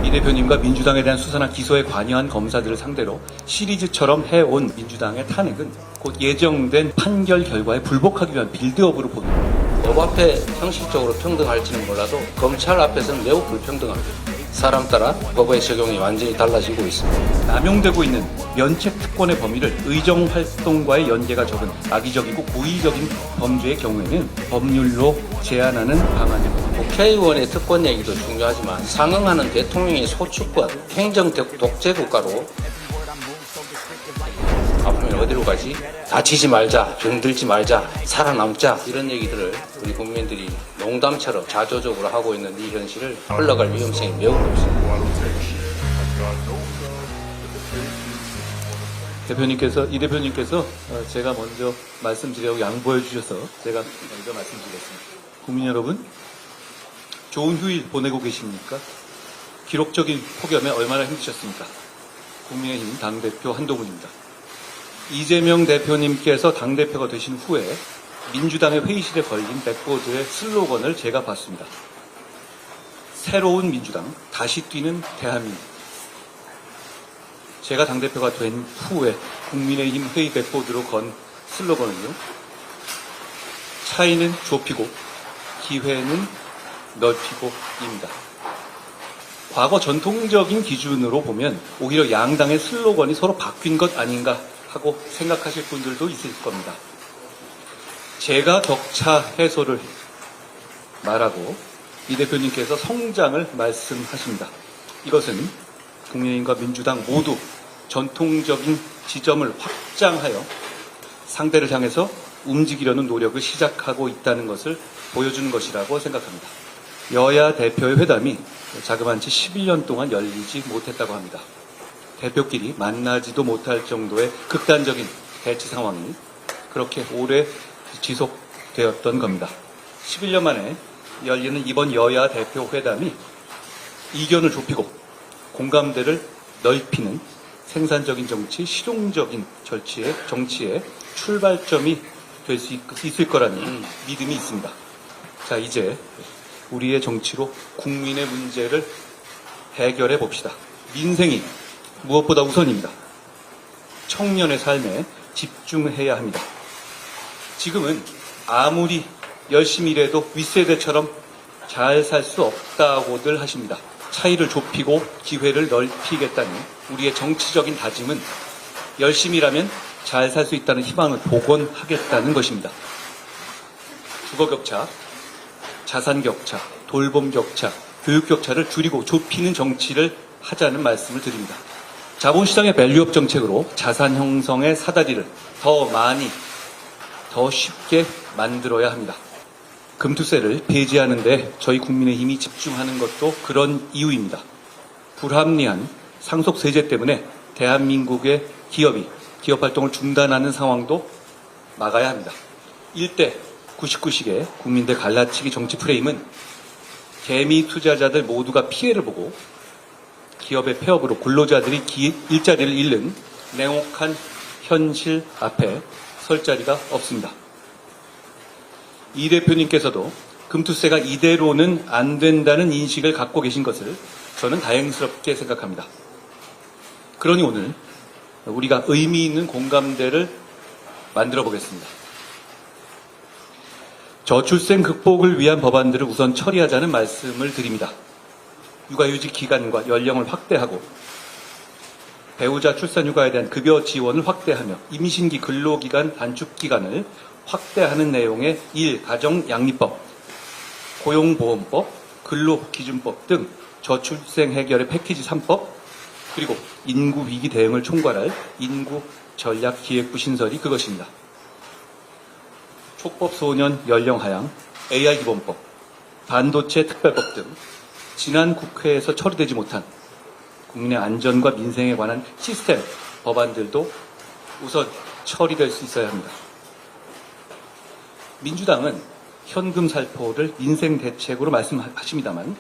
이 대표님과 민주당에 대한 수사나 기소에 관여한 검사들을 상대로 시리즈처럼 해온 민주당의 탄핵은 곧 예정된 판결 결과에 불복하기 위한 빌드업으로 보입니다. 법 앞에 형식적으로 평등할지는 몰라도 검찰 앞에서는 매우 불평등합니다. 사람 따라 법의 적용이 완전히 달라지고 있습니다. 남용되고 있는 면책 특권의 범위를 의정 활동과의 연계가 적은 악의적이고 고의적인 범죄의 경우에는 법률로 제한하는 방안입니다. 국회의원의 특권 얘기도 중요하지만 상응하는 대통령의 소추권, 행정 독재 국가로 앞으로 어디로 가지? 다치지 말자, 병들지 말자, 살아남자 이런 얘기들을 우리 국민들이 농담처럼 자조적으로 하고 있는 이 현실을 흘러갈 위험성이 매우 높습니다. 이 대표님께서 제가 먼저 말씀드리려고 양보해 주셔서 제가 먼저 말씀드리겠습니다. 국민 여러분, 좋은 휴일 보내고 계십니까? 기록적인 폭염에 얼마나 힘드셨습니까? 국민의힘 당대표 한동훈입니다. 이재명 대표님께서 당대표가 되신 후에 민주당의 회의실에 걸린 백보드의 슬로건을 제가 봤습니다. 새로운 민주당, 다시 뛰는 대한민국. 제가 당대표가 된 후에 국민의힘 회의 백보드로 건 슬로건은요. 차이는 좁히고 기회는 넓히고입니다. 과거 전통적인 기준으로 보면 오히려 양당의 슬로건이 서로 바뀐 것 아닌가 하고 생각하실 분들도 있을 겁니다. 제가 격차 해소를 말하고 이 대표님께서 성장을 말씀하십니다. 이것은 국민의힘과 민주당 모두 전통적인 지점을 확장하여 상대를 향해서 움직이려는 노력을 시작하고 있다는 것을 보여주는 것이라고 생각합니다. 여야 대표의 회담이 자그마치 11년 동안 열리지 못했다고 합니다. 대표끼리 만나지도 못할 정도의 극단적인 대치 상황이 그렇게 오래 지속되었던 겁니다. 11년 만에 열리는 이번 여야 대표 회담이 이견을 좁히고 공감대를 넓히는 생산적인 정치, 실용적인 정치의 출발점이 될 수 있을 거라는 믿음이 있습니다. 자, 이제 우리의 정치로 국민의 문제를 해결해 봅시다. 민생이 무엇보다 우선입니다. 청년의 삶에 집중해야 합니다. 지금은 아무리 열심히 일해도 윗세대처럼 잘 살 수 없다고들 하십니다. 차이를 좁히고 기회를 넓히겠다는 우리의 정치적인 다짐은 열심히 일하면 잘 살 수 있다는 희망을 복원하겠다는 것입니다. 주거격차, 자산격차, 돌봄격차, 교육격차를 줄이고 좁히는 정치를 하자는 말씀을 드립니다. 자본시장의 밸류업 정책으로 자산 형성의 사다리를 더 많이, 더 쉽게 만들어야 합니다. 금투세를 폐지하는데 저희 국민의힘이 집중하는 것도 그런 이유입니다. 불합리한 상속세제 때문에 대한민국의 기업이 기업 활동을 중단하는 상황도 막아야 합니다. 1대 99식의 국민들 갈라치기 정치 프레임은 개미 투자자들 모두가 피해를 보고 기업의 폐업으로 근로자들이 일자리를 잃는 냉혹한 현실 앞에 설 자리가 없습니다. 이 대표님께서도 금투세가 이대로는 안 된다는 인식을 갖고 계신 것을 저는 다행스럽게 생각합니다. 그러니 오늘 우리가 의미 있는 공감대를 만들어 보겠습니다. 저출생 극복을 위한 법안들을 우선 처리하자는 말씀을 드립니다. 육아휴직 기간과 연령을 확대하고 배우자 출산휴가에 대한 급여 지원을 확대하며 임신기 근로기간 단축 기간을 확대하는 내용의 가정양립법, 고용보험법, 근로기준법 등 저출생 해결의 패키지 3법, 그리고 인구위기 대응을 총괄할 인구전략기획부 신설이 그것입니다. 촉법소년 연령 하향, AI기본법, 반도체 특별법 등 지난 국회에서 처리되지 못한 국민의 안전과 민생에 관한 시스템 법안들도 우선 처리될 수 있어야 합니다. 민주당은 현금 살포를 민생 대책으로 말씀하십니다만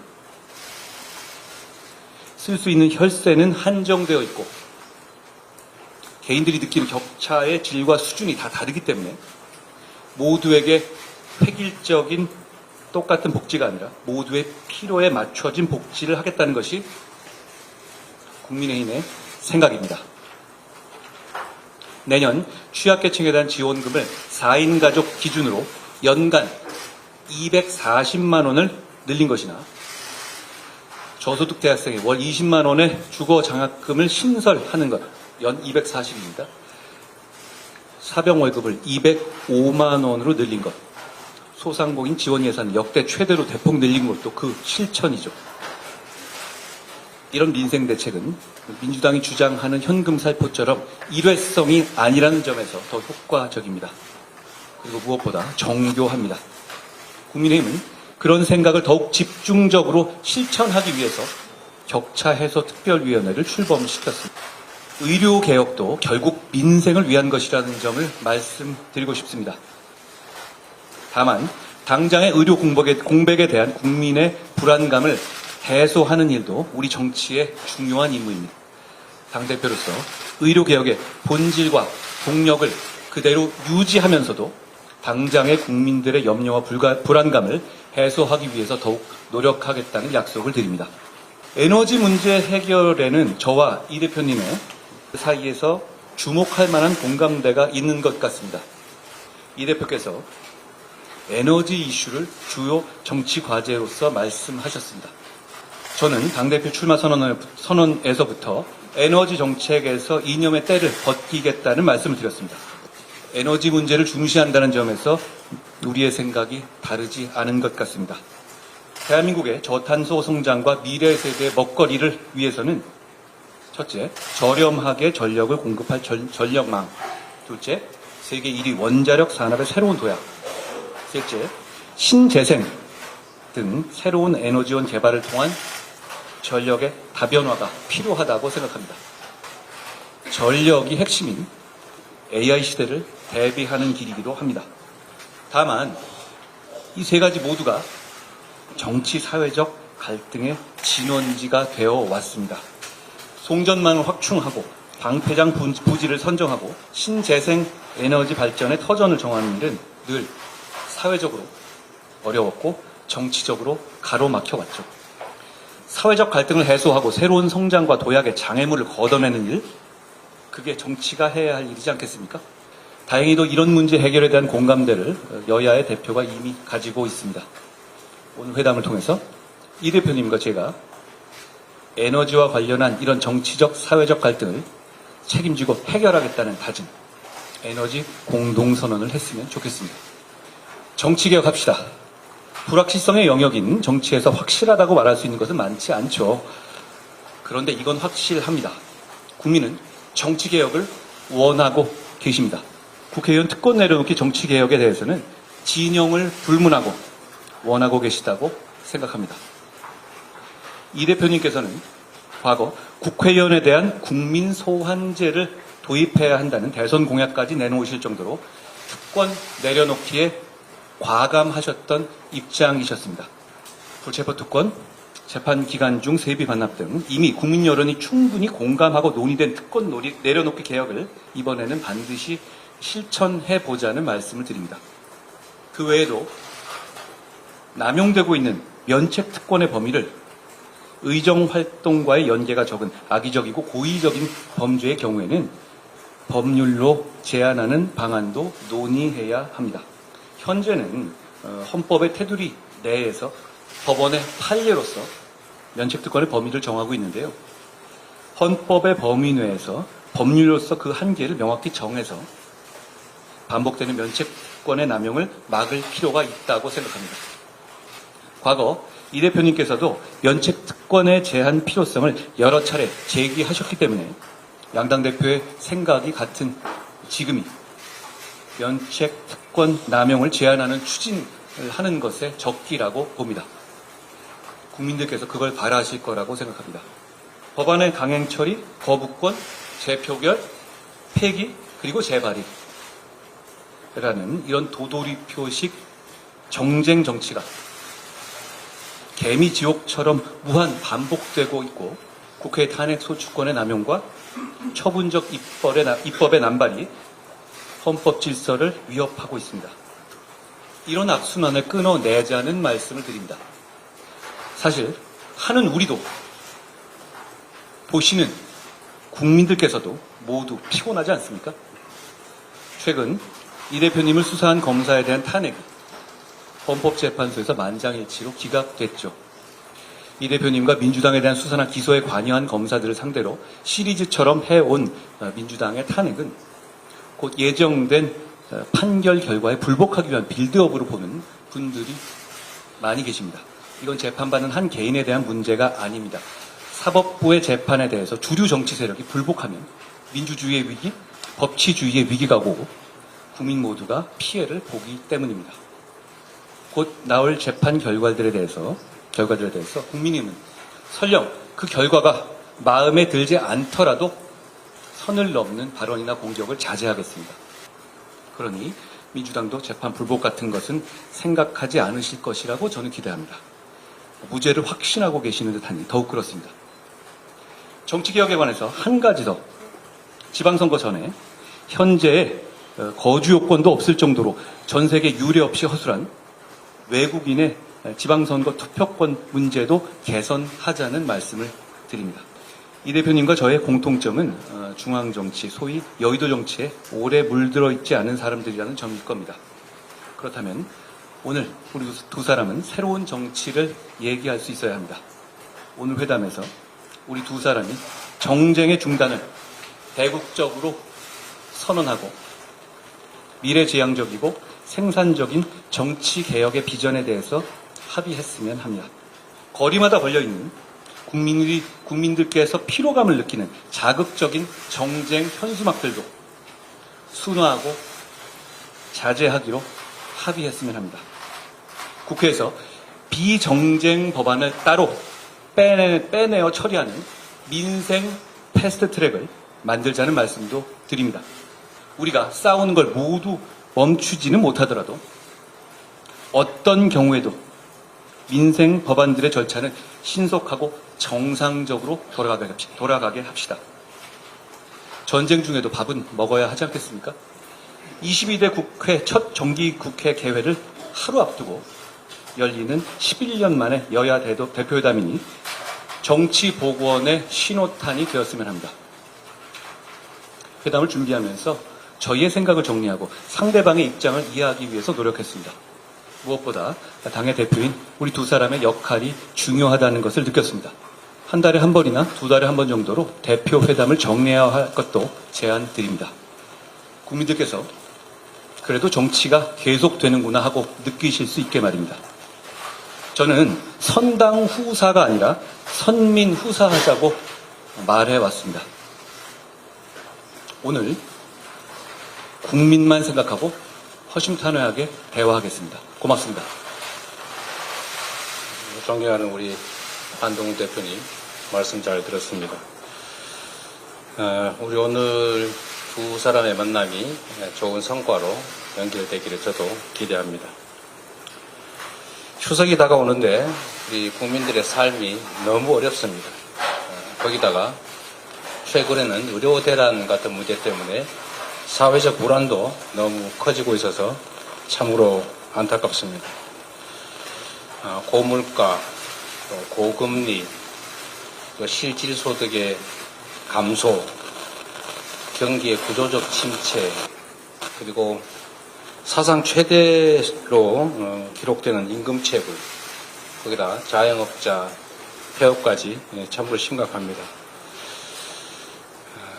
쓸 수 있는 혈세는 한정되어 있고 개인들이 느끼는 격차의 질과 수준이 다 다르기 때문에 모두에게 획일적인 똑같은 복지가 아니라 모두의 필요에 맞춰진 복지를 하겠다는 것이 국민의힘의 생각입니다. 내년 취약계층에 대한 지원금을 4인 가족 기준으로 연간 240만 원을 늘린 것이나 저소득 대학생이 월 20만 원의 주거 장학금을 신설하는 것, 연 240입니다. 사병 월급을 205만 원으로 늘린 것, 소상공인 지원 예산 역대 최대로 대폭 늘린 것도 그 실천이죠. 이런 민생 대책은 민주당이 주장하는 현금 살포처럼 일회성이 아니라는 점에서 더 효과적입니다. 그리고 무엇보다 정교합니다. 국민의힘은 그런 생각을 더욱 집중적으로 실천하기 위해서 격차 해소 특별위원회를 출범시켰습니다. 의료개혁도 결국 민생을 위한 것이라는 점을 말씀드리고 싶습니다. 다만 당장의 의료 공백에 대한 국민의 불안감을 해소하는 일도 우리 정치의 중요한 임무입니다. 당대표로서 의료개혁의 본질과 동력을 그대로 유지하면서도 당장의 국민들의 염려와 불안감을 해소하기 위해서 더욱 노력하겠다는 약속을 드립니다. 에너지 문제 해결에는 저와 이 대표님의 사이에서 주목할 만한 공감대가 있는 것 같습니다. 이 대표께서 에너지 이슈를 주요 정치 과제로서 말씀하셨습니다. 저는 당대표 출마 선언에서부터 에너지 정책에서 이념의 때를 벗기겠다는 말씀을 드렸습니다. 에너지 문제를 중시한다는 점에서 우리의 생각이 다르지 않은 것 같습니다. 대한민국의 저탄소 성장과 미래 세대의 먹거리를 위해서는 첫째, 저렴하게 전력을 공급할 전력망. 둘째, 세계 1위 원자력 산업의 새로운 도약. 셋째, 신재생 등 새로운 에너지원 개발을 통한 전력의 다변화가 필요하다고 생각합니다. 전력이 핵심인 AI 시대를 대비하는 길이기도 합니다. 다만 이 세 가지 모두가 정치 사회적 갈등의 진원지가 되어 왔습니다. 송전망을 확충하고 방패장 부지를 선정하고 신재생 에너지 발전의 터전을 정하는 일은 늘 사회적으로 어려웠고 정치적으로 가로막혀왔죠. 사회적 갈등을 해소하고 새로운 성장과 도약의 장애물을 걷어내는 일, 그게 정치가 해야 할 일이지 않겠습니까? 다행히도 이런 문제 해결에 대한 공감대를 여야의 대표가 이미 가지고 있습니다. 오늘 회담을 통해서 이 대표님과 제가 에너지와 관련한 이런 정치적, 사회적 갈등을 책임지고 해결하겠다는 다짐, 에너지 공동선언을 했으면 좋겠습니다. 정치개혁합시다. 불확실성의 영역인 정치에서 확실하다고 말할 수 있는 것은 많지 않죠. 그런데 이건 확실합니다. 국민은 정치개혁을 원하고 계십니다. 국회의원 특권 내려놓기 정치개혁에 대해서는 진영을 불문하고 원하고 계시다고 생각합니다. 이 대표님께서는 과거 국회의원에 대한 국민 소환제를 도입해야 한다는 대선 공약까지 내놓으실 정도로 특권 내려놓기에 과감하셨던 입장이셨습니다. 불체포 특권, 재판 기간 중 세비 반납 등 이미 국민 여론이 충분히 공감하고 논의된 특권 내려놓기 개혁을 이번에는 반드시 실천해보자는 말씀을 드립니다. 그 외에도 남용되고 있는 면책 특권의 범위를 의정활동과의 연계가 적은 악의적이고 고의적인 범죄의 경우에는 법률로 제한하는 방안도 논의해야 합니다. 현재는 헌법의 테두리 내에서 법원의 판례로서 면책특권의 범위를 정하고 있는데요. 헌법의 범위 내에서 법률로서 그 한계를 명확히 정해서 반복되는 면책권의 남용을 막을 필요가 있다고 생각합니다. 과거 이 대표님께서도 면책특권의 제한 필요성을 여러 차례 제기하셨기 때문에 양당 대표의 생각이 같은 지금이 면책특권 남용을 제한하는 추진을 하는 것에 적기라고 봅니다. 국민들께서 그걸 바라실 거라고 생각합니다. 법안의 강행 처리, 거부권, 재표결, 폐기, 그리고 재발의라는 이런 도돌이표식 정쟁 정치가 개미지옥처럼 무한 반복되고 있고 국회 탄핵 소추권의 남용과 처분적 입법의 남발이 헌법 질서를 위협하고 있습니다. 이런 악순환을 끊어내자는 말씀을 드립니다. 사실 하는 우리도 보시는 국민들께서도 모두 피곤하지 않습니까? 최근 이 대표님을 수사한 검사에 대한 탄핵이 헌법재판소에서 만장일치로 기각됐죠. 이 대표님과 민주당에 대한 수사나 기소에 관여한 검사들을 상대로 시리즈처럼 해온 민주당의 탄핵은 곧 예정된 판결 결과에 불복하기 위한 빌드업으로 보는 분들이 많이 계십니다. 이건 재판받는 한 개인에 대한 문제가 아닙니다. 사법부의 재판에 대해서 주류 정치 세력이 불복하면 민주주의의 위기, 법치주의의 위기가 오고 국민 모두가 피해를 보기 때문입니다. 곧 나올 재판 결과들에 대해서 국민의힘은 설령 그 결과가 마음에 들지 않더라도 선을 넘는 발언이나 공격을 자제하겠습니다. 그러니 민주당도 재판 불복 같은 것은 생각하지 않으실 것이라고 저는 기대합니다. 무죄를 확신하고 계시는 듯하니 더욱 그렇습니다. 정치개혁에 관해서 한 가지 더, 지방선거 전에 현재의 거주 요건도 없을 정도로 전 세계 유례 없이 허술한 외국인의 지방선거 투표권 문제도 개선하자는 말씀을 드립니다. 이 대표님과 저의 공통점은 중앙정치, 소위 여의도 정치에 오래 물들어 있지 않은 사람들이라는 점일 겁니다. 그렇다면 오늘 우리 두 사람은 새로운 정치를 얘기할 수 있어야 합니다. 오늘 회담에서 우리 두 사람이 정쟁의 중단을 대국적으로 선언하고 미래지향적이고 생산적인 정치개혁의 비전에 대해서 합의했으면 합니다. 거리마다 걸려있는 국민들께서 피로감을 느끼는 자극적인 정쟁 현수막들도 순화하고 자제하기로 합의했으면 합니다. 국회에서 비정쟁 법안을 따로 빼내어 처리하는 민생 패스트트랙을 만들자는 말씀도 드립니다. 우리가 싸우는 걸 모두 멈추지는 못하더라도 어떤 경우에도 민생 법안들의 절차는 신속하고 정상적으로 돌아가게 합시다. 전쟁 중에도 밥은 먹어야 하지 않겠습니까? 22대 국회 첫 정기 국회 개회를 하루 앞두고 열리는 11년 만에 여야 대표회담이니 정치보건의 신호탄이 되었으면 합니다. 회담을 준비하면서 저희의 생각을 정리하고 상대방의 입장을 이해하기 위해서 노력했습니다. 무엇보다 당의 대표인 우리 두 사람의 역할이 중요하다는 것을 느꼈습니다. 한 달에 한 번이나 두 달에 한 번 정도로 대표 회담을 정리해야 할 것도 제안드립니다. 국민들께서 그래도 정치가 계속되는구나 하고 느끼실 수 있게 말입니다. 저는 선당 후사가 아니라 선민 후사하자고 말해왔습니다. 오늘 국민만 생각하고 허심탄회하게 대화하겠습니다. 고맙습니다. 존경하는 우리 한동훈 대표님 말씀 잘 들었습니다. 우리 오늘 두 사람의 만남이 좋은 성과로 연결되기를 저도 기대합니다. 추석이 다가오는데 우리 국민들의 삶이 너무 어렵습니다. 거기다가 최근에는 의료 대란 같은 문제 때문에 사회적 불안도 너무 커지고 있어서 참으로 안타깝습니다. 고물가, 또 고금리, 또 실질소득의 감소, 경기의 구조적 침체, 그리고 사상 최대로 기록되는 임금체불, 거기다 자영업자 폐업까지 참으로 심각합니다.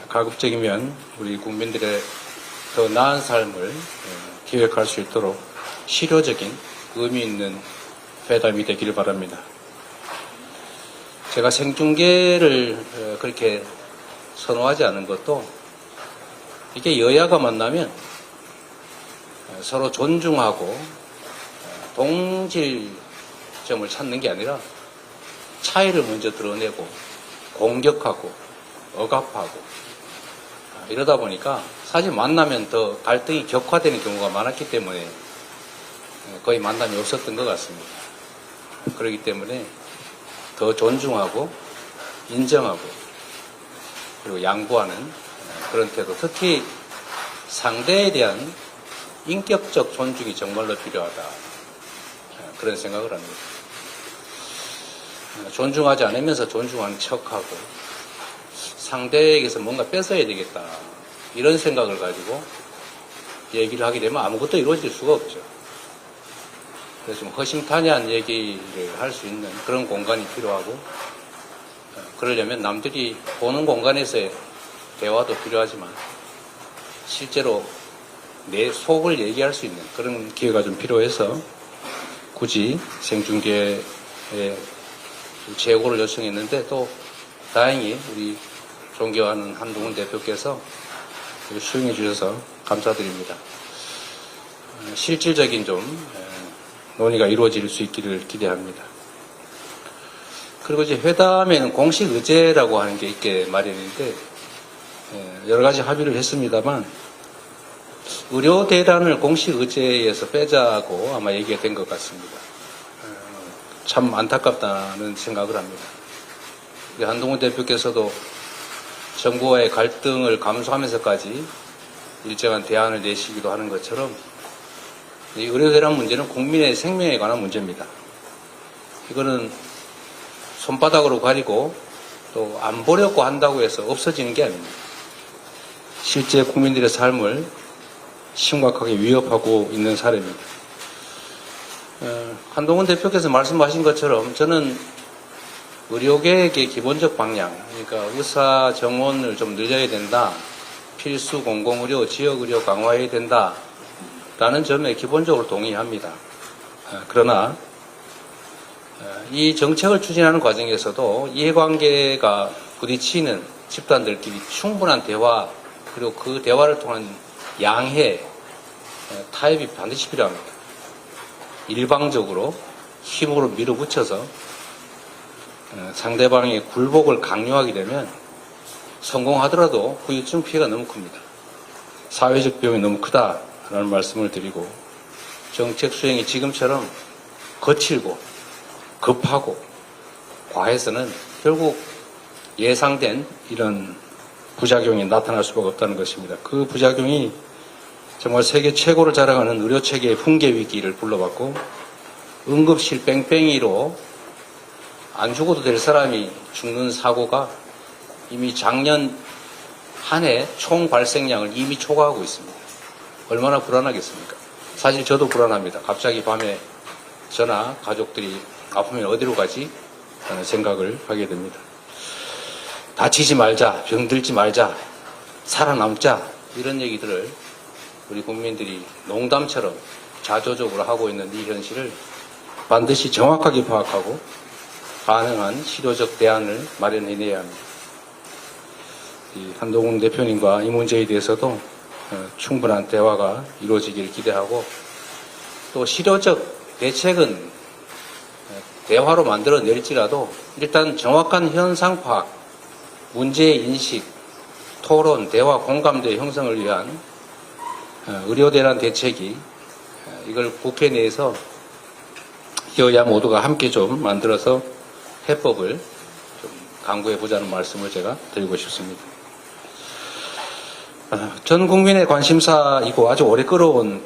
가급적이면 우리 국민들의 더 나은 삶을 기획할 수 있도록 실효적인 의미 있는 회담이 되기를 바랍니다. 제가 생중계를 그렇게 선호하지 않은 것도 이게 여야가 만나면 서로 존중하고 동질점을 찾는 게 아니라 차이를 먼저 드러내고 공격하고 억압하고 이러다 보니까 사실 만나면 더 갈등이 격화되는 경우가 많았기 때문에 거의 만남이 없었던 것 같습니다. 그렇기 때문에 더 존중하고 인정하고 그리고 양보하는 그런 태도, 특히 상대에 대한 인격적 존중이 정말로 필요하다. 그런 생각을 합니다. 존중하지 않으면서 존중하는 척하고 상대에게서 뭔가 뺏어야 되겠다. 이런 생각을 가지고 얘기를 하게 되면 아무것도 이루어질 수가 없죠. 그래서 좀 허심탄회한 얘기를 할 수 있는 그런 공간이 필요하고, 그러려면 남들이 보는 공간에서의 대화도 필요하지만 실제로 내 속을 얘기할 수 있는 그런 기회가 좀 필요해서 굳이 생중계에 재고를 요청했는데, 또 다행히 우리 존경하는 한동훈 대표께서 수용해 주셔서 감사드립니다. 실질적인 좀 논의가 이루어질 수 있기를 기대합니다. 그리고 이제 회담에는 공식 의제라고 하는 게 있게 마련인데, 여러 가지 합의를 했습니다만 의료 대란을 공식 의제에서 빼자고 아마 얘기가 된 것 같습니다. 참 안타깝다는 생각을 합니다. 한동훈 대표께서도 정부와의 갈등을 감수하면서까지 일정한 대안을 내시기도 하는 것처럼, 이 의료 대란 문제는 국민의 생명에 관한 문제입니다. 이거는 손바닥으로 가리고 또 안 보려고 한다고 해서 없어지는 게 아닙니다. 실제 국민들의 삶을 심각하게 위협하고 있는 사례입니다. 한동훈 대표께서 말씀하신 것처럼 저는 의료계획의 기본적 방향, 그러니까 의사 정원을 좀 늘려야 된다, 필수 공공의료, 지역의료 강화해야 된다 라는 점에 기본적으로 동의합니다. 그러나 이 정책을 추진하는 과정에서도 이해관계가 부딪히는 집단들끼리 충분한 대화, 그리고 그 대화를 통한 양해, 타협이 반드시 필요합니다. 일방적으로 힘으로 밀어붙여서 상대방의 굴복을 강요하게 되면 성공하더라도 후유증 피해가 너무 큽니다. 사회적 비용이 너무 크다라는 말씀을 드리고, 정책 수행이 지금처럼 거칠고 급하고 과해서는 결국 예상된 이런 부작용이 나타날 수밖에 없다는 것입니다. 그 부작용이 정말 세계 최고를 자랑하는 의료체계의 붕괴 위기를 불러왔고, 응급실 뺑뺑이로 안 죽어도 될 사람이 죽는 사고가 이미 작년 한 해 총 발생량을 이미 초과하고 있습니다. 얼마나 불안하겠습니까? 사실 저도 불안합니다. 갑자기 밤에 저나 가족들이 아프면 어디로 가지? 하는 생각을 하게 됩니다. 다치지 말자, 병들지 말자, 살아남자, 이런 얘기들을 우리 국민들이 농담처럼 자조적으로 하고 있는 이 현실을 반드시 정확하게 파악하고 가능한 실효적 대안을 마련해내야 합니다. 한동훈 대표님과 이 문제에 대해서도 충분한 대화가 이루어지기를 기대하고, 또 실효적 대책은 대화로 만들어낼지라도 일단 정확한 현상 파악, 문제의 인식, 토론, 대화, 공감대 형성을 위한 의료대란 대책이, 이걸 국회 내에서 여야 모두가 함께 좀 만들어서 해법을 좀 강구해보자는 말씀을 제가 드리고 싶습니다. 전 국민의 관심사이고 아주 오래 끌어온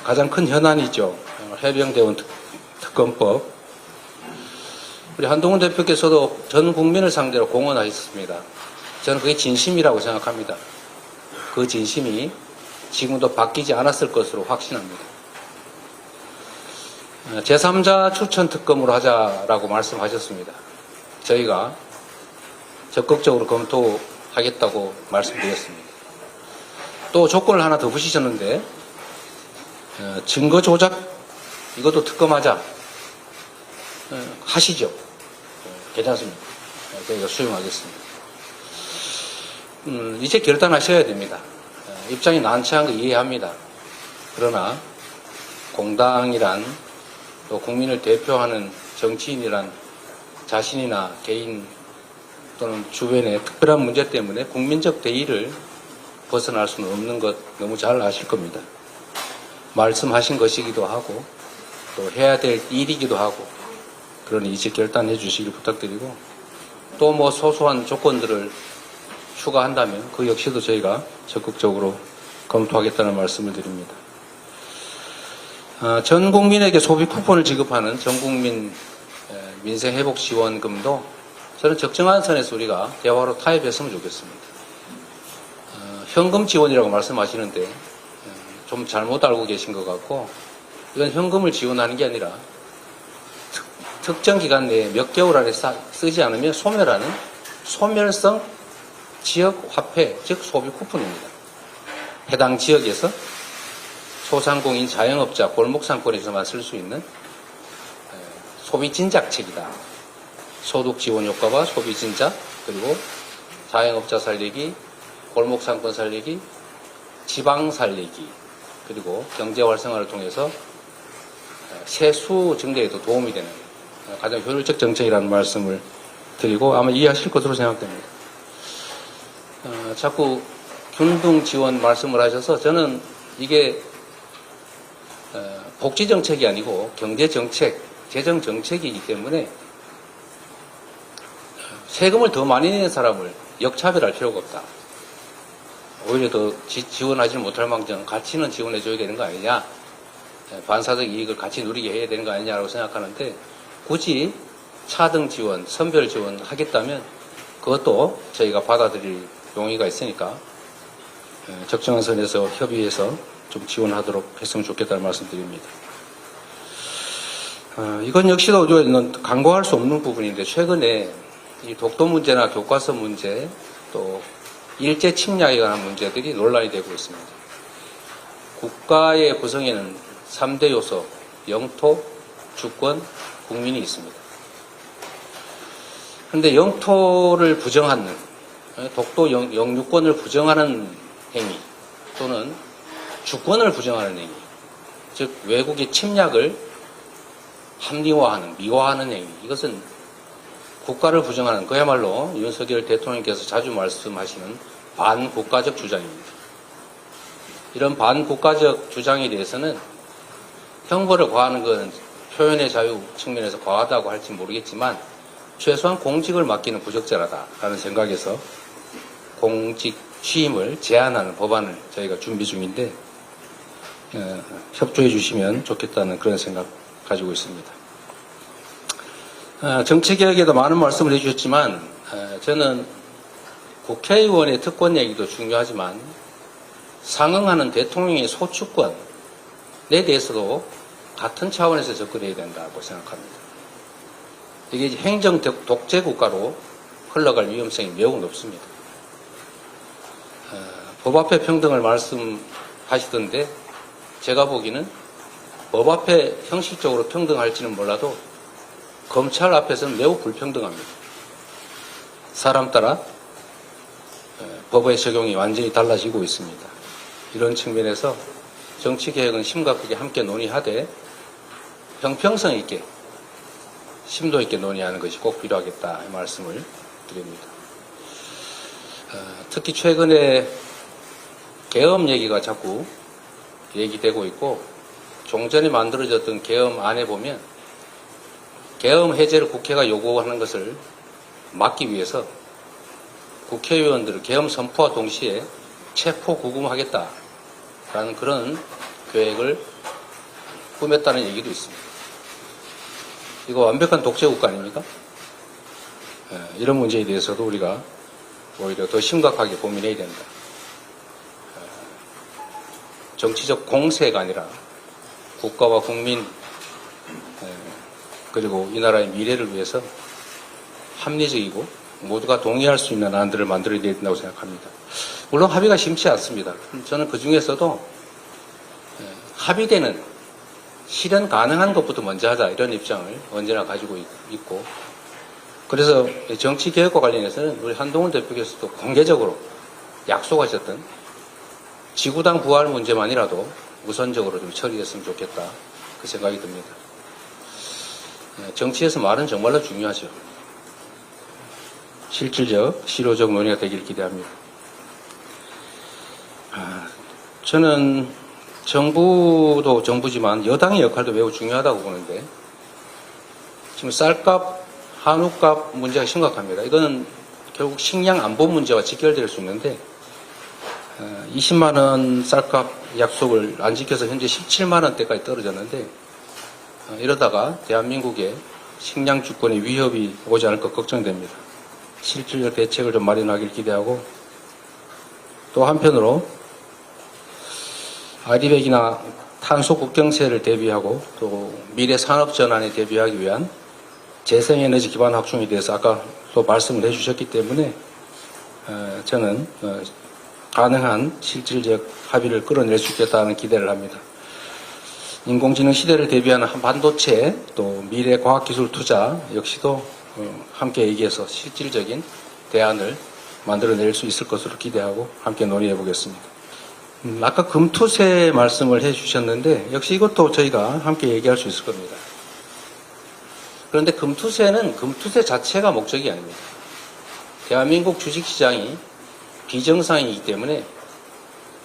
가장 큰 현안이죠. 해병대원 특검법. 우리 한동훈 대표께서도 전 국민을 상대로 공언하셨습니다. 저는 그게 진심이라고 생각합니다. 그 진심이 지금도 바뀌지 않았을 것으로 확신합니다. 제3자 추천 특검으로 하자라고 말씀하셨습니다. 저희가 적극적으로 검토하겠다고 말씀드렸습니다. 또 조건을 하나 더 붙이셨는데, 증거 조작 이것도 특검하자. 하시죠. 괜찮습니다. 저희가 수용하겠습니다. 이제 결단하셔야 됩니다. 입장이 난처한 거 이해합니다. 그러나 공당이란, 또 국민을 대표하는 정치인이란 자신이나 개인 또는 주변의 특별한 문제 때문에 국민적 대의를 벗어날 수는 없는 것 너무 잘 아실 겁니다. 말씀하신 것이기도 하고 또 해야 될 일이기도 하고, 그러니 이제 결단해 주시길 부탁드리고, 또 뭐 소소한 조건들을 추가한다면 그 역시도 저희가 적극적으로 검토하겠다는 말씀을 드립니다. 전 국민에게 소비 쿠폰을 지급하는 전국민 민생회복지원금도 저는 적정한 선에서 우리가 대화로 타협했으면 좋겠습니다. 현금 지원이라고 말씀하시는데 좀 잘못 알고 계신 것 같고, 이건 현금을 지원하는 게 아니라 특정 기간 내에 몇 개월 안에 쓰지 않으면 소멸하는 소멸성 지역 화폐, 즉 소비 쿠폰입니다. 해당 지역에서 소상공인, 자영업자, 골목상권에서만 쓸 수 있는 소비 진작책이다. 소득 지원 효과와 소비 진작, 그리고 자영업자 살리기, 골목상권 살리기, 지방 살리기, 그리고 경제 활성화를 통해서 세수 증대에도 도움이 되는 가장 효율적 정책이라는 말씀을 드리고 아마 이해하실 것으로 생각됩니다. 자꾸 균등 지원 말씀을 하셔서 저는 이게 복지 정책이 아니고 경제 정책, 재정 정책이기 때문에 세금을 더 많이 내는 사람을 역차별할 필요가 없다. 오히려 더 지원하지 못할 망정 가치는 지원해줘야 되는 거 아니냐, 반사적 이익을 같이 누리게 해야 되는 거 아니냐라고 생각하는데, 굳이 차등 지원, 선별 지원 하겠다면 그것도 저희가 받아들일 용의가 있으니까 적정한 선에서 협의해서 좀 지원하도록 했으면 좋겠다는 말씀드립니다. 이건 역시도 간과할 수 없는 부분인데, 최근에 이 독도 문제나 교과서 문제, 또 일제 침략에 관한 문제들이 논란이 되고 있습니다. 국가의 구성에는 3대 요소, 영토, 주권, 국민이 있습니다. 그런데 영토를 부정하는, 독도 영유권을 부정하는 행위, 또는 주권을 부정하는 행위, 즉 외국의 침략을 합리화하는, 미화하는 행위, 이것은 국가를 부정하는, 그야말로 윤석열 대통령께서 자주 말씀하시는 반국가적 주장입니다. 이런 반국가적 주장에 대해서는 형벌을 과하는 것은 표현의 자유 측면에서 과하다고 할지 모르겠지만 최소한 공직을 맡기는 부적절하다라는 생각에서 공직 취임을 제한하는 법안을 저희가 준비 중인데 협조해 주시면 좋겠다는 그런 생각 가지고 있습니다. 정치개혁에도 많은 말씀을 해주셨지만 저는 국회의원의 특권 얘기도 중요하지만 상응하는 대통령의 소추권에 대해서도 같은 차원에서 접근해야 된다고 생각합니다. 이게 행정 독재 국가로 흘러갈 위험성이 매우 높습니다. 법 앞에 평등을 말씀하시던데 제가 보기에는 법 앞에 형식적으로 평등할지는 몰라도 검찰 앞에서는 매우 불평등합니다. 사람 따라 법의 적용이 완전히 달라지고 있습니다. 이런 측면에서 정치개혁은 심각하게 함께 논의하되 형평성 있게 심도 있게 논의하는 것이 꼭 필요하겠다 이 말씀을 드립니다. 특히 최근에 계엄 얘기가 자꾸 얘기되고 있고 종전에 만들어졌던 계엄안에 보면 계엄 해제를 국회가 요구하는 것을 막기 위해서 국회의원들을 계엄 선포와 동시에 체포 구금하겠다라는 그런 계획을 꾸몄다는 얘기도 있습니다. 이거 완벽한 독재국가 아닙니까? 이런 문제에 대해서도 우리가 오히려 더 심각하게 고민해야 된다. 정치적 공세가 아니라 국가와 국민 그리고 이 나라의 미래를 위해서 합리적이고 모두가 동의할 수 있는 안들을 만들어야 된다고 생각합니다. 물론 합의가 쉽지 않습니다. 저는 그 중에서도 합의되는 실현 가능한 것부터 먼저 하자 이런 입장을 언제나 가지고 있고 그래서 정치개혁과 관련해서는 우리 한동훈 대표께서도 공개적으로 약속하셨던 지구당 부활 문제만이라도 우선적으로 좀 처리했으면 좋겠다 그 생각이 듭니다. 정치에서 말은 정말로 중요하죠. 실질적, 실효적 논의가 되기를 기대합니다. 저는 정부도 정부지만 여당의 역할도 매우 중요하다고 보는데 지금 쌀값, 한우값 문제가 심각합니다. 이거는 결국 식량 안보 문제와 직결될 수 있는데 20만 원 쌀값 약속을 안 지켜서 현재 17만 원대까지 떨어졌는데 이러다가 대한민국의 식량 주권에 위협이 오지 않을까 걱정됩니다. 실질적 대책을 좀 마련하길 기대하고, 또 한편으로 아리백이나 탄소 국경세를 대비하고 또 미래 산업 전환에 대비하기 위한 재생에너지 기반 확충에 대해서 아까 또 말씀을 해주셨기 때문에 저는 가능한 실질적 합의를 끌어낼 수 있겠다는 기대를 합니다. 인공지능 시대를 대비하는 반도체 또 미래 과학기술 투자 역시도 함께 얘기해서 실질적인 대안을 만들어낼 수 있을 것으로 기대하고 함께 논의해 보겠습니다. 아까 금투세 말씀을 해주셨는데 역시 이것도 저희가 함께 얘기할 수 있을 겁니다. 그런데 금투세는 금투세 자체가 목적이 아닙니다. 대한민국 주식시장이 비정상이기 때문에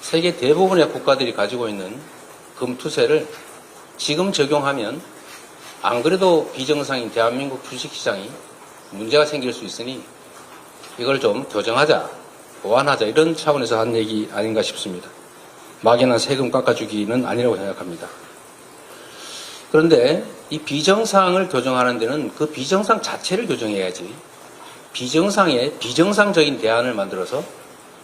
세계 대부분의 국가들이 가지고 있는 금투세를 지금 적용하면 안 그래도 비정상인 대한민국 주식시장이 문제가 생길 수 있으니 이걸 좀 교정하자, 보완하자 이런 차원에서 한 얘기 아닌가 싶습니다. 막연한 세금 깎아주기는 아니라고 생각합니다. 그런데 이 비정상을 교정하는 데는 그 비정상 자체를 교정해야지 비정상에 비정상적인 대안을 만들어서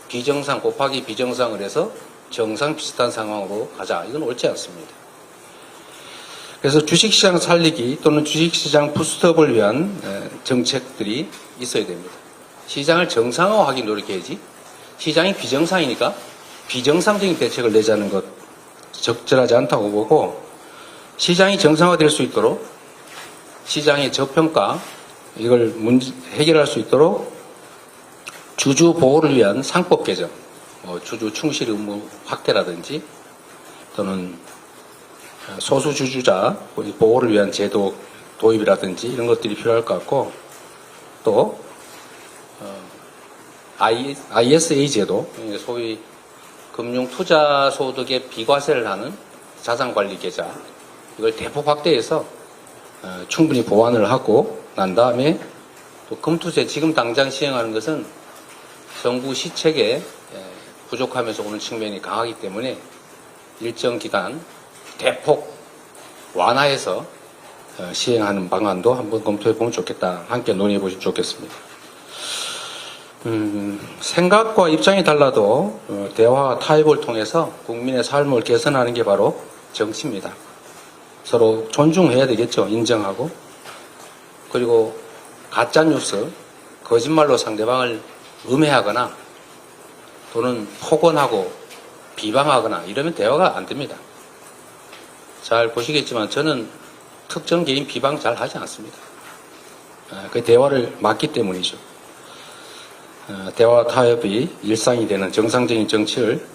비정상 곱하기 비정상을 해서 정상 비슷한 상황으로 가자. 이건 옳지 않습니다. 그래서 주식시장 살리기 또는 주식시장 부스트업을 위한 정책들이 있어야 됩니다. 시장을 정상화하기 노력해야지 시장이 비정상이니까 비정상적인 대책을 내자는 것 적절하지 않다고 보고 시장이 정상화될 수 있도록 시장의 저평가 이걸 해결할 수 있도록 주주 보호를 위한 상법 개정, 주주 충실 의무 확대라든지 또는 소수 주주자 보호를 위한 제도 도입이라든지 이런 것들이 필요할 것 같고 또 ISA 제도, 소위 금융투자소득의 비과세를 하는 자산관리계좌 이걸 대폭 확대해서 충분히 보완을 하고 난 다음에 또 금투세 지금 당장 시행하는 것은 정부 시책에 부족하면서 오는 측면이 강하기 때문에 일정 기간 대폭 완화해서 시행하는 방안도 한번 검토해 보면 좋겠다. 함께 논의해 보시면 좋겠습니다. 생각과 입장이 달라도 대화와 타협을 통해서 국민의 삶을 개선하는 게 바로 정치입니다. 서로 존중해야 되겠죠. 인정하고. 그리고 가짜뉴스, 거짓말로 상대방을 음해하거나 또는 폭언하고 비방하거나 이러면 대화가 안 됩니다. 잘 보시겠지만 저는 특정 개인 비방 잘 하지 않습니다. 그 대화를 막기 때문이죠. 대화 타협이 일상이 되는 정상적인 정치를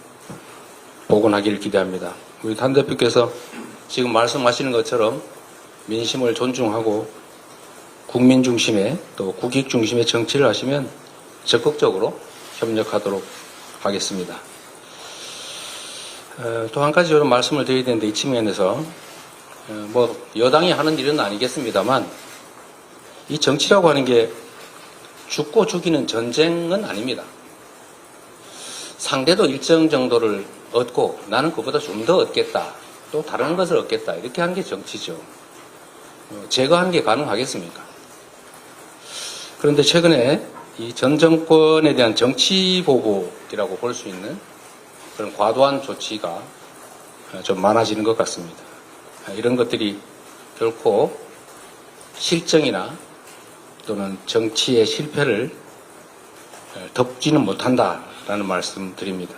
복원하기를 기대합니다. 우리 단 대표께서 지금 말씀하시는 것처럼 민심을 존중하고 국민 중심의 또 국익 중심의 정치를 하시면 적극적으로 협력하도록 하겠습니다. 또 한 가지 이런 말씀을 드려야 되는데 이 측면에서 여당이 하는 일은 아니겠습니다만 이 정치라고 하는 게 죽고 죽이는 전쟁은 아닙니다. 상대도 일정 정도를 얻고 나는 그보다 좀 더 얻겠다. 또 다른 것을 얻겠다. 이렇게 하는 게 정치죠. 제거하는 게 가능하겠습니까? 그런데 최근에 이 전 정권에 대한 정치 보복이라고 볼 수 있는 그런 과도한 조치가 좀 많아지는 것 같습니다. 이런 것들이 결코 실정이나 또는 정치의 실패를 덮지는 못한다라는 말씀 드립니다.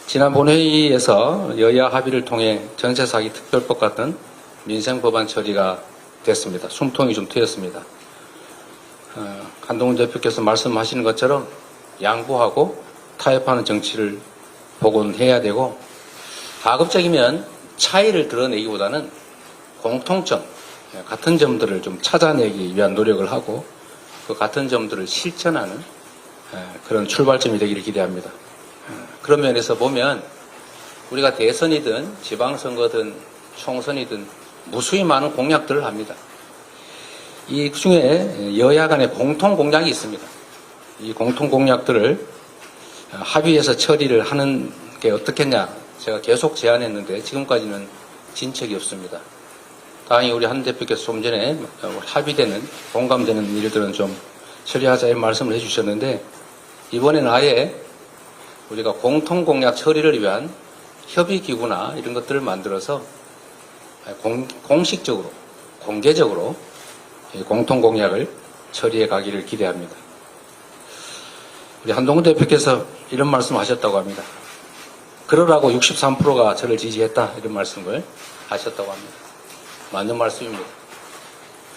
지난 본회의에서 여야 합의를 통해 전세사기 특별법 같은 민생법안 처리가 됐습니다. 숨통이 좀 트였습니다. 한동훈 대표께서 말씀하시는 것처럼 양보하고 타협하는 정치를 복원해야 되고 가급적이면 차이를 드러내기보다는 공통점, 같은 점들을 좀 찾아내기 위한 노력을 하고 그 같은 점들을 실천하는 그런 출발점이 되기를 기대합니다. 그런 면에서 보면 우리가 대선이든 지방선거든 총선이든 무수히 많은 공약들을 합니다. 이 중에 여야 간의 공통 공약이 있습니다. 이 공통 공약들을 합의해서 처리를 하는 게 어떻겠냐 제가 계속 제안했는데 지금까지는 진척이 없습니다. 다행히 우리 한 대표께서 좀 전에 합의되는 공감되는 일들은 좀 처리하자 이 말씀을 해주셨는데 이번에는 아예 우리가 공통공약 처리를 위한 협의기구나 이런 것들을 만들어서 공식적으로 공개적으로 이 공통공약을 처리해 가기를 기대합니다. 우리 한동훈 대표께서 이런 말씀하셨다고 합니다. 그러라고 63%가 저를 지지했다 이런 말씀을 하셨다고 합니다. 맞는 말씀입니다.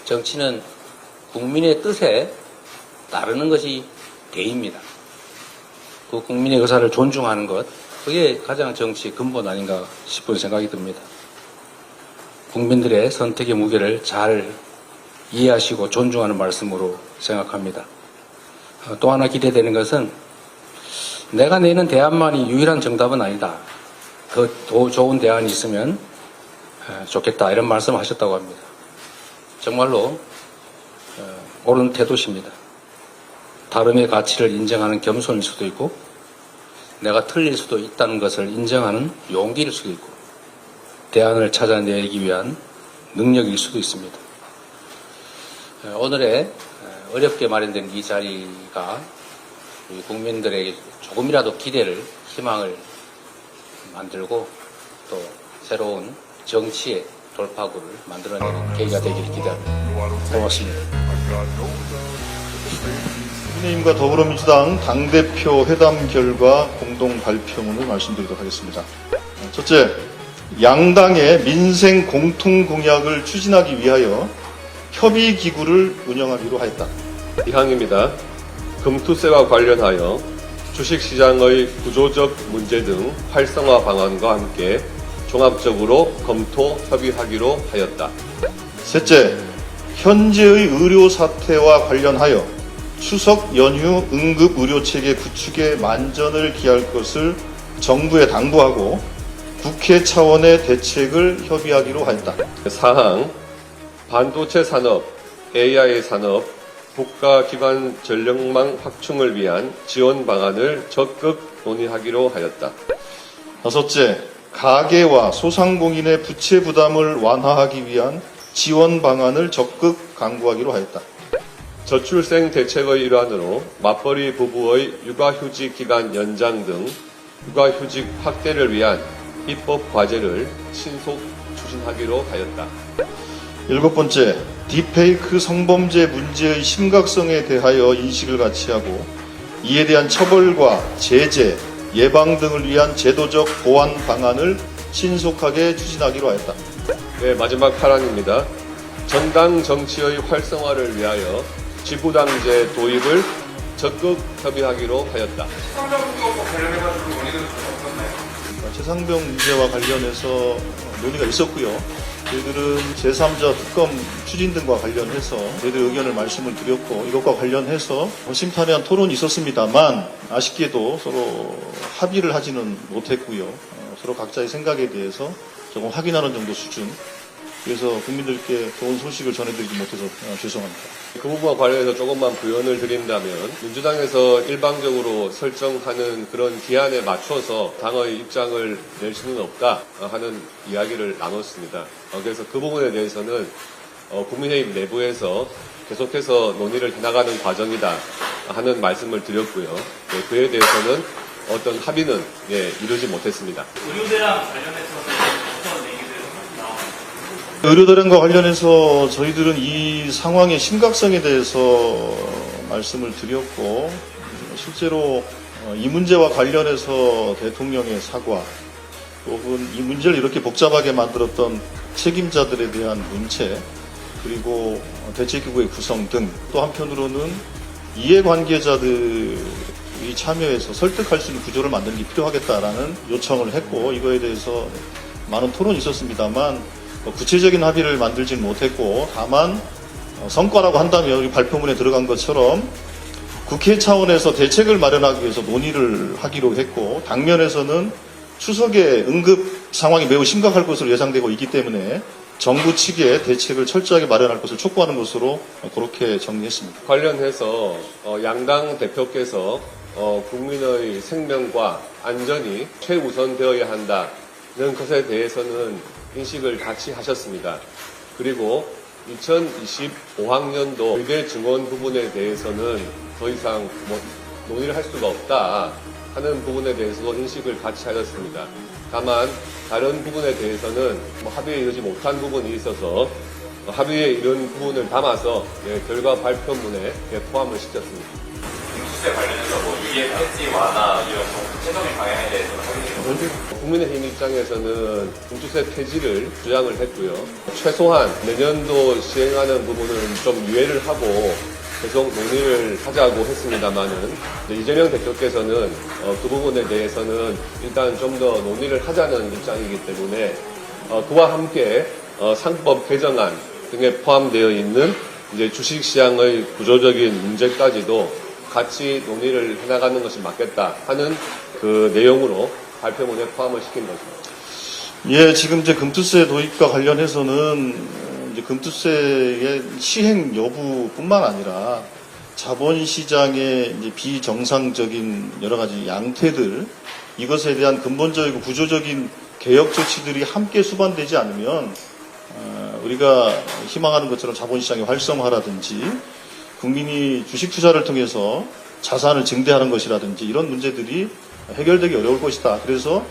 정치는 국민의 뜻에 따르는 것이 대입니다. 그 국민의 의사를 존중하는 것, 그게 가장 정치의 근본 아닌가 싶은 생각이 듭니다. 국민들의 선택의 무게를 잘 이해하시고 존중하는 말씀으로 생각합니다. 또 하나 기대되는 것은 내가 내는 대안만이 유일한 정답은 아니다. 더 좋은 대안이 있으면 좋겠다 이런 말씀을 하셨다고 합니다. 정말로 옳은 태도십니다. 다름의 가치를 인정하는 겸손일 수도 있고 내가 틀릴 수도 있다는 것을 인정하는 용기일 수도 있고 대안을 찾아내기 위한 능력일 수도 있습니다. 오늘의 어렵게 마련된 이 자리가 우리 국민들에게 조금이라도 기대를, 희망을 만들고 또 새로운 정치의 돌파구를 만들어내는 계기가 되기를 기대합니다. 고맙습니다. 국민의힘과 더불어민주당 당대표 회담 결과 공동 발표문을 말씀드리도록 하겠습니다. 첫째, 양당의 민생 공통 공약을 추진하기 위하여 협의기구를 운영하기로 하였다. 이항입니다. 금투세와 관련하여 주식시장의 구조적 문제 등 활성화 방안과 함께 종합적으로 검토 협의하기로 하였다. 셋째, 현재의 의료 사태와 관련하여 추석 연휴 응급 의료체계 구축에 만전을 기할 것을 정부에 당부하고 국회 차원의 대책을 협의하기로 하였다. 사항, 반도체 산업, AI 산업, 국가기관 전력망 확충을 위한 지원 방안을 적극 논의하기로 하였다. 다섯째, 가계와 소상공인의 부채 부담을 완화하기 위한 지원 방안을 적극 강구하기로 하였다. 저출생 대책의 일환으로 맞벌이 부부의 육아휴직 기간 연장 등 육아휴직 확대를 위한 입법 과제를 신속 추진하기로 하였다. 일곱 번째, 딥페이크 성범죄 문제의 심각성에 대하여 인식을 같이 하고 이에 대한 처벌과 제재, 예방 등을 위한 제도적 보완 방안을 신속하게 추진하기로 하였다. 네, 마지막 파란입니다. 정당 정치의 활성화를 위하여 지구당제 도입을 적극 협의하기로 하였다. 최상병 문제와 관련해서 논의가 있었고요. 저희들은 제3자 특검 추진 등과 관련해서 저희들 의견을 말씀을 드렸고 이것과 관련해서 허심탄회한 토론이 있었습니다만 아쉽게도 서로 합의를 하지는 못했고요. 서로 각자의 생각에 대해서 조금 확인하는 정도 수준. 그래서 국민들께 좋은 소식을 전해드리지 못해서 죄송합니다. 그 부분과 관련해서 조금만 부연을 드린다면 민주당에서 일방적으로 설정하는 그런 기한에 맞춰서 당의 입장을 낼 수는 없다 하는 이야기를 나눴습니다. 그래서 그 부분에 대해서는 국민의힘 내부에서 계속해서 논의를 해나가는 과정이다 하는 말씀을 드렸고요. 그에 대해서는 어떤 합의는 이루지 못했습니다. 의료대랑 관련해서 어떤 얘기들 나왔나요? 의료대란과 관련해서 저희들은 이 상황의 심각성에 대해서 말씀을 드렸고 실제로 이 문제와 관련해서 대통령의 사과 혹은 이 문제를 이렇게 복잡하게 만들었던 책임자들에 대한 문체 그리고 대책기구의 구성 등 또 한편으로는 이해관계자들이 참여해서 설득할 수 있는 구조를 만드는 게 필요하겠다라는 요청을 했고 이거에 대해서 많은 토론이 있었습니다만 구체적인 합의를 만들지는 못했고 다만 성과라고 한다면 우리 발표문에 들어간 것처럼 국회 차원에서 대책을 마련하기 위해서 논의를 하기로 했고 당면에서는 추석에 응급 상황이 매우 심각할 것으로 예상되고 있기 때문에 정부 측에 대책을 철저하게 마련할 것을 촉구하는 것으로 그렇게 정리했습니다. 관련해서 양당 대표께서 국민의 생명과 안전이 최우선되어야 한다는 것에 대해서는 인식을 같이 하셨습니다. 그리고 2025학년도 의대 증원 부분에 대해서는 더 이상 논의를 할 수가 없다 하는 부분에 대해서도 인식을 같이 하였습니다. 다만 다른 부분에 대해서는 합의에 이르지 못한 부분이 있어서 합의에 이런 부분을 담아서 결과 발표문에 포함을 시켰습니다. 공수세 관련해서 유예 폐지 완화 이런 구체적인 방향에 대해서는 어떻게 국민의힘 입장에서는 공수세 폐지를 주장을 했고요. 최소한 내년도 시행하는 부분은 좀 유예를 하고 계속 논의를 하자고 했습니다만은 이재명 대표께서는 그 부분에 대해서는 일단 좀 더 논의를 하자는 입장이기 때문에 그와 함께 상법 개정안 등에 포함되어 있는 이제 주식시장의 구조적인 문제까지도 같이 논의를 해나가는 것이 맞겠다 하는 그 내용으로 발표문에 포함을 시킨 것입니다. 예, 지금 이제 금투세 도입과 관련해서는 이제 금투세의 시행 여부뿐만 아니라 자본시장의 이제 비정상적인 여러 가지 양태들, 이것에 대한 근본적이고 구조적인 개혁 조치들이 함께 수반되지 않으면 우리가 희망하는 것처럼 자본시장의 활성화라든지 국민이 주식 투자를 통해서 자산을 증대하는 것이라든지 이런 문제들이 해결되기 어려울 것이다. 그래서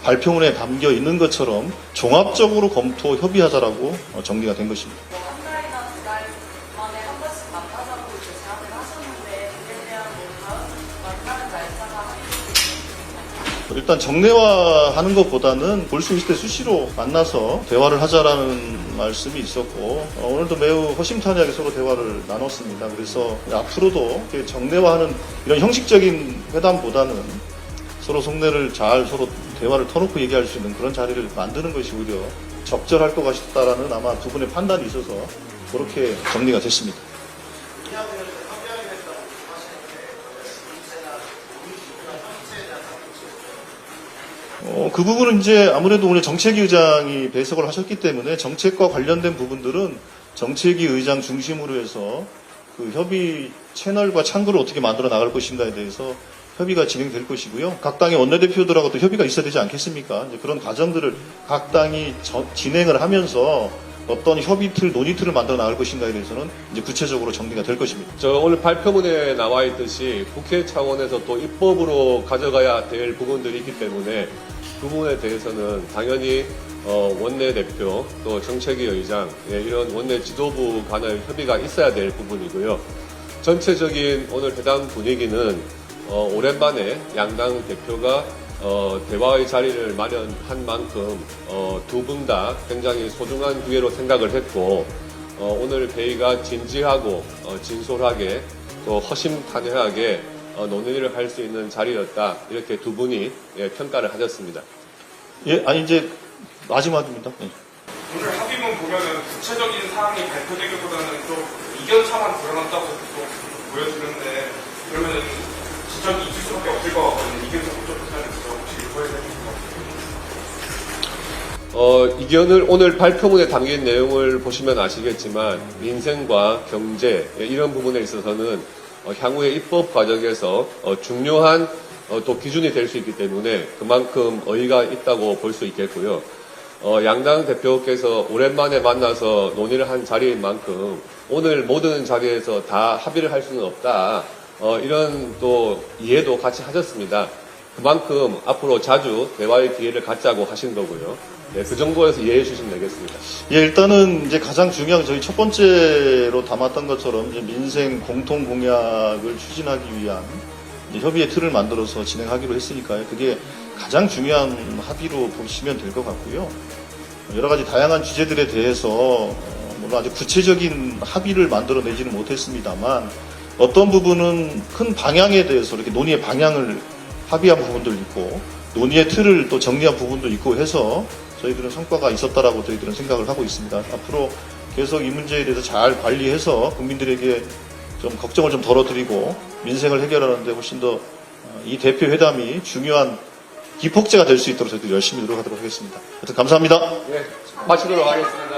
발표문에 담겨 있는 것처럼 종합적으로 검토 협의하자라고 정리가 된 것입니다. 한 달이나 두 달 만에 한 번씩 만나자고 이제 제안을 하셨는데 그에 대한 다음 만나는 날짜가 일단 정례화하는 것보다는 볼 수 있을 때 수시로 만나서 대화를 하자라는 말씀이 있었고 오늘도 매우 허심탄회하게 서로 대화를 나눴습니다. 그래서 앞으로도 이렇게 정례화하는 이런 형식적인 회담보다는 서로 속내를 잘 서로 대화를 터놓고 얘기할 수 있는 그런 자리를 만드는 것이 오히려 적절할 것 같다라는 아마 두 분의 판단이 있어서 그렇게 정리가 됐습니다. 그 부분은 이제 아무래도 오늘 정책위 의장이 배석을 하셨기 때문에 정책과 관련된 부분들은 정책위 의장 중심으로 해서 그 협의 채널과 창구를 어떻게 만들어 나갈 것인가에 대해서 협의가 진행될 것이고요. 각 당의 원내대표들하고 또 협의가 있어야 되지 않겠습니까? 이제 그런 과정들을 각 당이 진행을 하면서 어떤 협의 틀, 논의 틀을 만들어 나갈 것인가에 대해서는 이제 구체적으로 정리가 될 것입니다. 오늘 발표문에 나와 있듯이 국회 차원에서 또 입법으로 가져가야 될 부분들이 있기 때문에 그 부분에 대해서는 당연히 원내대표 또 정책위 의장 이런 원내 지도부 간의 협의가 있어야 될 부분이고요. 전체적인 오늘 회담 분위기는 오랜만에 양당 대표가 대화의 자리를 마련한 만큼 두 분 다 굉장히 소중한 기회로 생각을 했고 오늘 회의가 진지하고 진솔하게 또 허심탄회하게 논의를 할 수 있는 자리였다 이렇게 두 분이 평가를 하셨습니다. 예, 아니 이제 마지막입니다. 네. 오늘 합의문 보면은 구체적인 사항이 발표되기보다는 좀 이견차만 드러났다고 또 보여지는데 그러면은 지적이 있을 수밖에 없을 것 같거든요. 이견차 부족하다는 점 혹시 일부에 대해서 이견을 오늘 발표문에 담긴 내용을 보시면 아시겠지만 민생과 경제 이런 부분에 있어서는 향후의 입법 과정에서 중요한 또 기준이 될 수 있기 때문에 그만큼 의의가 있다고 볼 수 있겠고요. 양당 대표께서 오랜만에 만나서 논의를 한 자리인 만큼 오늘 모든 자리에서 다 합의를 할 수는 없다. 이런 또 이해도 같이 하셨습니다. 그만큼 앞으로 자주 대화의 기회를 갖자고 하신 거고요. 네, 그 정도에서 이해해 주시면 되겠습니다. 예, 일단은 이제 가장 중요한 저희 첫 번째로 담았던 것처럼 이제 민생 공통 공약을 추진하기 위한 이제 협의의 틀을 만들어서 진행하기로 했으니까요. 그게 가장 중요한 합의로 보시면 될 것 같고요. 여러 가지 다양한 주제들에 대해서 물론 아주 구체적인 합의를 만들어내지는 못했습니다만 어떤 부분은 큰 방향에 대해서 이렇게 논의의 방향을 합의한 부분도 있고 논의의 틀을 또 정리한 부분도 있고 해서 저희들은 성과가 있었다라고 저희들은 생각을 하고 있습니다. 앞으로 계속 이 문제에 대해서 잘 관리해서 국민들에게 좀 걱정을 좀 덜어드리고 민생을 해결하는 데 훨씬 더 이 대표 회담이 중요한 기폭제가 될 수 있도록 저희들이 열심히 노력하도록 하겠습니다. 하여튼 감사합니다. 네, 마치도록 하겠습니다.